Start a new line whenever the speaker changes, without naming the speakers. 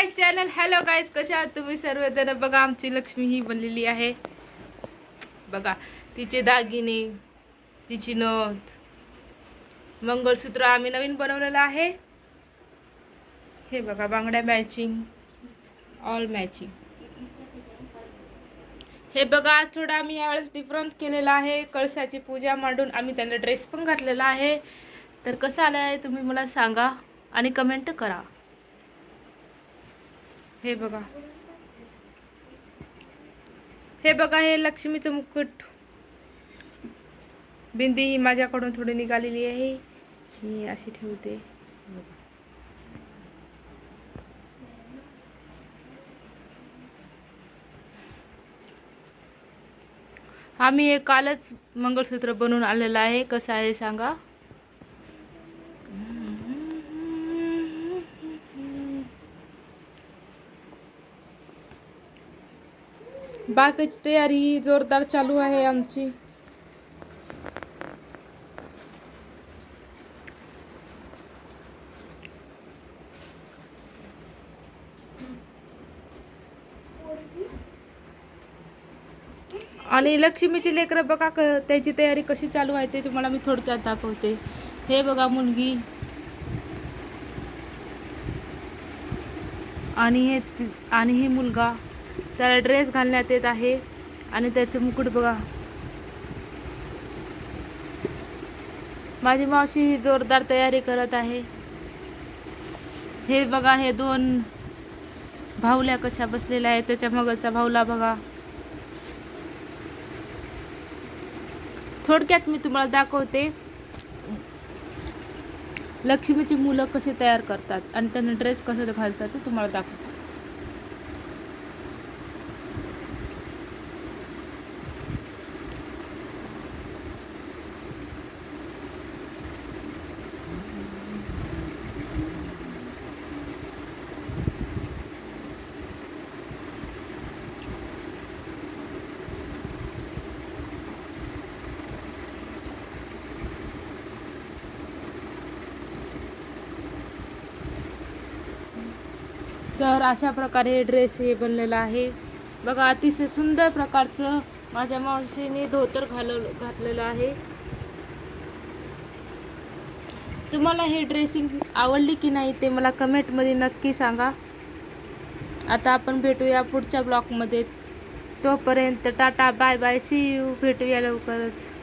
माय channel. Hello guys, कशा आहात तुम्ही सर्वजण. बघा आमची लक्ष्मी ही बनलेली आहे. बघा तिचे दागिने, तिची नथ, मंगळसूत्र आम्ही नवीन बनवलेलं आहे. हे बघा बांगड्या मॅचिंग, ऑल मॅचिंग. हे बघा आज थोडं आम्ही यावेळेस डिफरंट केलेलं आहे. कळसाची पूजा मांडून आम्ही त्यांना ड्रेस पण घातलेला आहे. तर कसं आलं आहे तुम्ही मला सांगा आणि कमेंट करा. हे बघा, हे बघा, हे लक्ष्मीचं मुकुट. बिंदी ही माझ्याकडून थोडी निघालेली आहे, मी अशी ठेवते. आम्ही हे कालच मंगळसूत्र बनवून आलेलं आहे. कसं आहे सांगा. बाकीची तयारी जोरदार चालू आहे आमची. आणि लक्ष्मीची लेकरं बघा त्याची तयारी कशी चालू आहे ते तुम्हाला मी थोडक्यात दाखवते. हे बघा मुलगी आणि हे मुलगा, त्याला ड्रेस घालण्यात येत आहे आणि त्याचं मुकुट बघा. माझी मावशी ही जोरदार तयारी करत आहे. हे बघा, हे दोन भावल्या कशा बसलेल्या आहेत. त्याच्या मगलचा भावला बघा. थोडक्यात मी तुम्हाला दाखवते लक्ष्मीची मुलं कसे तयार करतात आणि त्यांना ड्रेस कसं घालतात ते तुम्हाला दाखवते. तर अशा प्रकारे ड्रेस हे बनलेला आहे. बघा अतिशय सुंदर प्रकारचं माझ्या मावशीने धोतर घातलेलं आहे. तुम्हाला हे ड्रेसिंग आवडली की नाही ते मला कमेंटमध्ये नक्की सांगा. आता आपण भेटूया पुढच्या ब्लॉगमध्ये. तोपर्यंत tata bye bye, see you. भेटूया लवकरच.